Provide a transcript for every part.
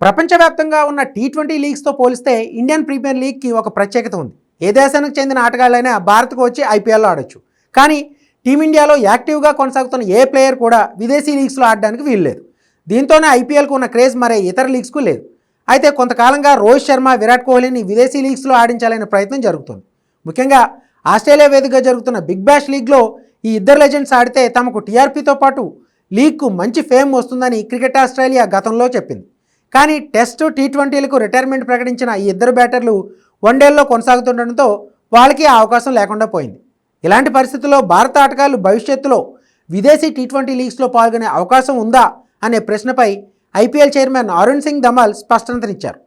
ప్రపంచవ్యాప్తంగా ఉన్న టీ20 లీగ్స్తో పోలిస్తే ఇండియన్ ప్రీమియర్ లీగ్కి ఒక ప్రత్యేకత ఉంది. ఏ దేశానికి చెందిన ఆటగాళ్ళైనా భారత్కు వచ్చి ఐపీఎల్లో ఆడొచ్చు. కానీ టీమిండియాలో యాక్టివ్గా కొనసాగుతున్న ఏ ప్లేయర్ కూడా విదేశీ లీగ్స్లో ఆడడానికి వీల్లేదు. దీంతోనే ఐపీఎల్కు ఉన్న క్రేజ్ మరే ఇతర లీగ్స్కు లేదు. అయితే కొంతకాలంగా రోహిత్ శర్మ, విరాట్ కోహ్లీని విదేశీ లీగ్స్లో ఆడించాలనే ప్రయత్నం జరుగుతుంది. ముఖ్యంగా ఆస్ట్రేలియా వేదికగా జరుగుతున్న బిగ్ బ్యాష్ లీగ్లో ఈ ఇద్దరు లెజెండ్స్ ఆడితే తమకు టీఆర్పీతో పాటు లీగ్కు మంచి ఫేమ్ వస్తుందని క్రికెట్ ఆస్ట్రేలియా గతంలో చెప్పింది. కానీ టెస్ట్, టీ20లకు రిటైర్మెంట్ ప్రకటించిన ఈ ఇద్దరు బ్యాటర్లు వన్డేల్లో కొనసాగుతుండటంతో వాళ్ళకి ఆ అవకాశం లేకుండా పోయింది. ఇలాంటి పరిస్థితుల్లో భారత ఆటగాళ్లు భవిష్యత్తులో విదేశీ టీ20 లీగ్స్లో పాల్గొనే అవకాశం ఉందా అనే ప్రశ్నపై ఐపీఎల్ చైర్మన్ అరుణ్ సింగ్ ధమాల్ స్పష్టతనిచ్చారు.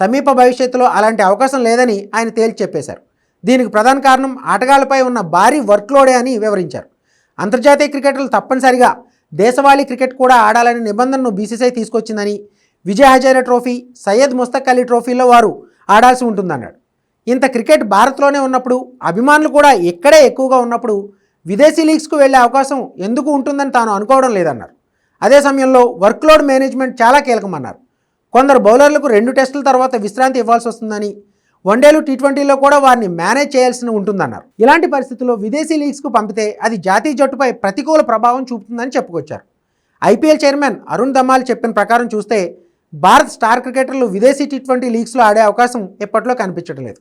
సమీప భవిష్యత్తులో అలాంటి అవకాశం లేదని ఆయన తేల్చి చెప్పేశారు. దీనికి ప్రధాన కారణం ఆటగాళ్లపై ఉన్న భారీ వర్క్లోడే అని వివరించారు. అంతర్జాతీయ క్రికెటర్లు తప్పనిసరిగా దేశవాళీ క్రికెట్ కూడా ఆడాలనే నిబంధనను బీసీసీఐ తీసుకొచ్చిందని, విజయ్ హజారే ట్రోఫీ, సయ్యద్ ముస్తక్ అలీ ట్రోఫీలో వారు ఆడాల్సి ఉంటుందన్నాడు. ఇంత క్రికెట్ భారత్లోనే ఉన్నప్పుడు, అభిమానులు కూడా ఇక్కడే ఎక్కువగా ఉన్నప్పుడు విదేశీ లీగ్స్కు వెళ్లే అవకాశం ఎందుకు ఉంటుందని తాను అనుకోవడం లేదన్నారు. అదే సమయంలో వర్క్లోడ్ మేనేజ్మెంట్ చాలా కీలకమన్నారు. కొందరు బౌలర్లకు 2 టెస్టుల తర్వాత విశ్రాంతి ఇవ్వాల్సి వస్తుందని, వన్డేలు, టీ20లో కూడా వారిని మేనేజ్ చేయాల్సి ఉంటుందన్నారు. ఇలాంటి పరిస్థితుల్లో విదేశీ లీగ్స్కు పంపితే అది జాతీయ జట్టుపై ప్రతికూల ప్రభావం చూపుతుందని చెప్పుకొచ్చారు. ఐపీఎల్ చైర్మన్ అరుణ్ ధమాల్ చెప్పిన ప్రకారం చూస్తే భారత్ స్టార్ క్రికెటర్లు విదేశీ టీ20 లీగ్స్లో ఆడే అవకాశం ఎప్పట్లో కనిపించడం లేదు.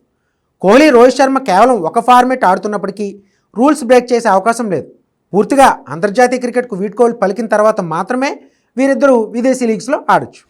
కోహ్లీ, రోహిత్ శర్మ కేవలం ఒక ఫార్మేట్ ఆడుతున్నప్పటికీ రూల్స్ బ్రేక్ చేసే అవకాశం లేదు. పూర్తిగా అంతర్జాతీయ క్రికెట్కు వీడ్కోలు పలికిన తర్వాత మాత్రమే వీరిద్దరూ విదేశీ లీగ్స్లో ఆడొచ్చు.